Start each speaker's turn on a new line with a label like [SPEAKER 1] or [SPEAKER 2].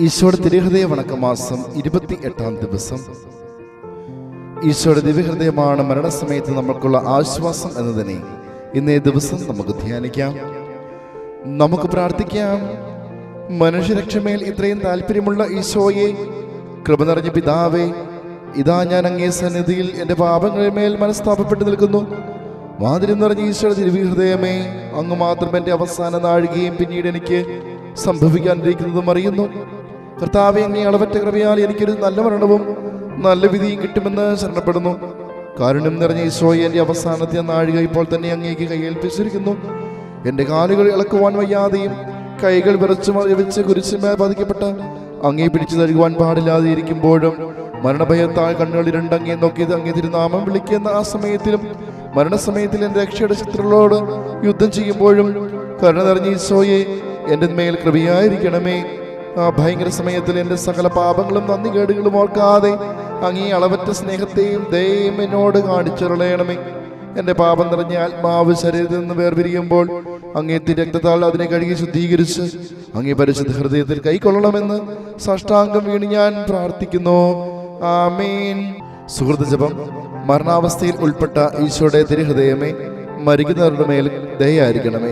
[SPEAKER 1] ഈശോയുടെ തിരുഹൃദയ വണക്കമാസം 28-ാം ദിവസം. ഈശോയുടെ ദിവ്യഹൃദയമാണ് മരണസമയത്ത് നമുക്കുള്ള ആശ്വാസം എന്നതിനെ ഇന്നേ ദിവസം നമുക്ക് ധ്യാനിക്കാം. നമുക്ക് പ്രാർത്ഥിക്കാം. മനുഷ്യരക്ഷമേൽ ഇത്രയും താല്പര്യമുള്ള ഈശോയെ, കൃപ നിറഞ്ഞ പിതാവേ, ഇതാ ഞാൻ അങ്ങേ സന്നിധിയിൽ എൻ്റെ പാപങ്ങളുടെ മേൽ മനസ്താപപ്പെട്ടു നിൽക്കുന്നു. മാധുര്യം നിറഞ്ഞ ഈശോയുടെ ദിവ്യഹൃദയമേ, അങ്ങ് മാത്രം എൻ്റെ അവസാന നാഴികയും പിന്നീട് എനിക്ക് സംഭവിക്കാനിരിക്കുന്നതും അറിയുന്നു. കർത്താവേ, അങ്ങേ അളവറ്റ കൃപയാൽ എനിക്കൊരു നല്ല മരണവും നല്ല വിധിയും കിട്ടുമെന്ന് ശരണപ്പെടുന്നു. കാരുണ്യം നിറഞ്ഞ ഈശോയെ, എൻ്റെ അവസാനത്തെ നാഴിക ഇപ്പോൾ തന്നെ അങ്ങേക്ക് കൈയേൽപ്പിച്ചിരിക്കുന്നു. എൻ്റെ കാലുകൾ ഇളക്കുവാൻ വയ്യാതെയും കൈകൾ വിറച്ച് കുരിശിന്മേൽ ബാധിക്കപ്പെട്ട അങ്ങേ പിടിച്ചു തരുവാൻ പാടില്ലാതെ ഇരിക്കുമ്പോഴും മരണഭയത്താൽ കണ്ണുകളിരണ്ട് അങ്ങേ നോക്കിയത് അങ്ങേ തിരുനാമം വിളിക്കുന്ന ആ സമയത്തിലും മരണസമയത്തിൽ എൻ്റെ രക്ഷയുടെ ശത്രുക്കളോട് യുദ്ധം ചെയ്യുമ്പോഴും കരുണ നിറഞ്ഞ ഈശോയെ, എൻ്റെ മേൽ കൃപയായിരിക്കണമേ. ആ ഭയങ്കര സമയത്തിൽ എൻ്റെ സകല പാപങ്ങളും നന്ദികേടുകളും ഓർക്കാതെ അങ്ങേ അളവറ്റ സ്നേഹത്തെയും ദയയും എന്നോട് കാണിച്ചുരളയണമേ. എൻ്റെ പാപം നിറഞ്ഞ ആത്മാവ് ശരീരത്തിൽ നിന്ന് വേർപിരിയുമ്പോൾ അങ്ങേ രക്തത്താൽ അതിനെ കഴുകി ശുദ്ധീകരിച്ച് അങ്ങേ പരിശുദ്ധ ഹൃദയത്തിൽ കൈക്കൊള്ളണമെന്ന് സാഷ്ടാംഗം വീണ് ഞാൻ പ്രാർത്ഥിക്കുന്നു. ആമേൻ. സുഹൃത്ത് ജപം. മരണാവസ്ഥയിൽ ഉൾപ്പെട്ട ഈശോയുടെ തിരുഹൃദയമേ, മരിക്കുന്നവരുടെ മേൽ ദയയായിരിക്കണമേ.